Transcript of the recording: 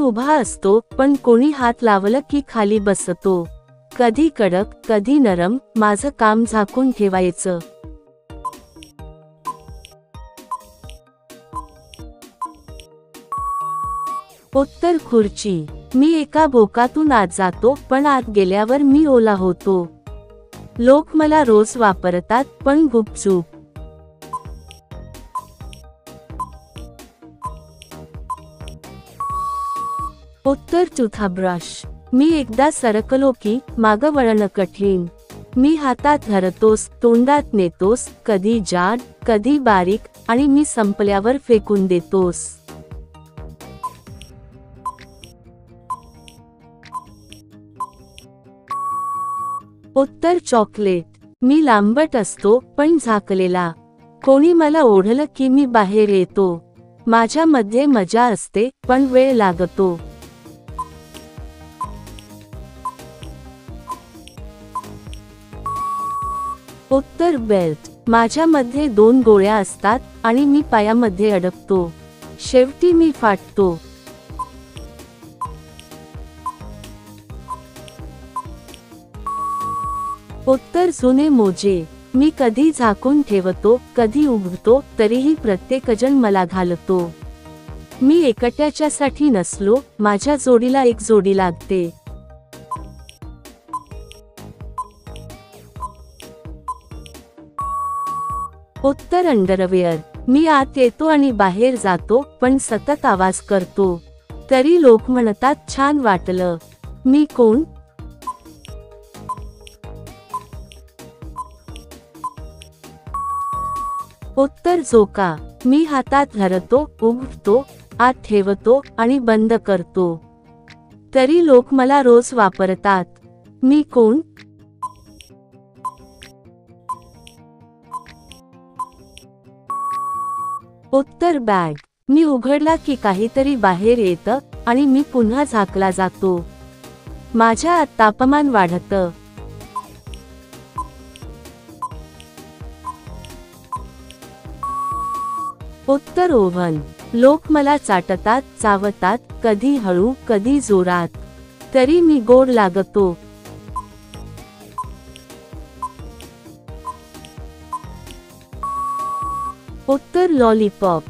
उभा असतो पण कोणी हात लावलं की खाली बसतो. कधी कडक कधी नरम, माझं काम झाकून ठेवायचं. उत्तर खुर्ची. मी एका भोकातून आत जातो पण आत गेल्यावर मी ओला होतो. लोक मला रोज वापरतात पण गुपचूप. उत्तर टूथब्रश. मी एकदा सरकलो की मागं वळणं कठीण. मी हातात धरतोस, तोंडात नेतोस, कधी जाड कधी बारीक, आणि मी संपल्यावर फेकून देतोस. उत्तर चॉकलेट. मी लांबट असतो पण झाकलेला. कोणी मला ओढलं की मी बाहेर येतो. माझ्यामध्ये मजा असते पण वेळ लागतो. उत्तर बेल्ट. माझ्यामध्ये 2 गोळ्या असतात आणि मी पायामध्ये अडकतो. शेवटी मी फाटतो. उत्तर जुने मोजे. मी कधी झाकून ठेवतो कधी उघडतो, तरीही प्रत्येकजण मला घालतो. मी एकट्याच्यासाठी नसलो, माझ्या जोडीला एक जोडी लागते. उत्तर अंडरवेअर. मी आत येतो आणि बाहेर जातो पण सतत आवाज करतो. तरी लोक म्हणतात छान वाटलं. मी कोण? उत्तर झोका. मी हातात धरतो, उघडतो, आत ठेवतो आणि बंद करतो. तरी लोक मला रोज वापरतात. मी कोण? उत्तर बॅग. मी उघडला की काहीतरी बाहेर येतं आणि मी पुन्हा झाकला जातो. माझ्या आत तापमान वाढतं. उत्तर ओव्हन. लोक मला चाटतात, चावतात, कधी हळू कधी जोरात, तरी मी गोड लागतो. उत्तर लॉलीपॉप.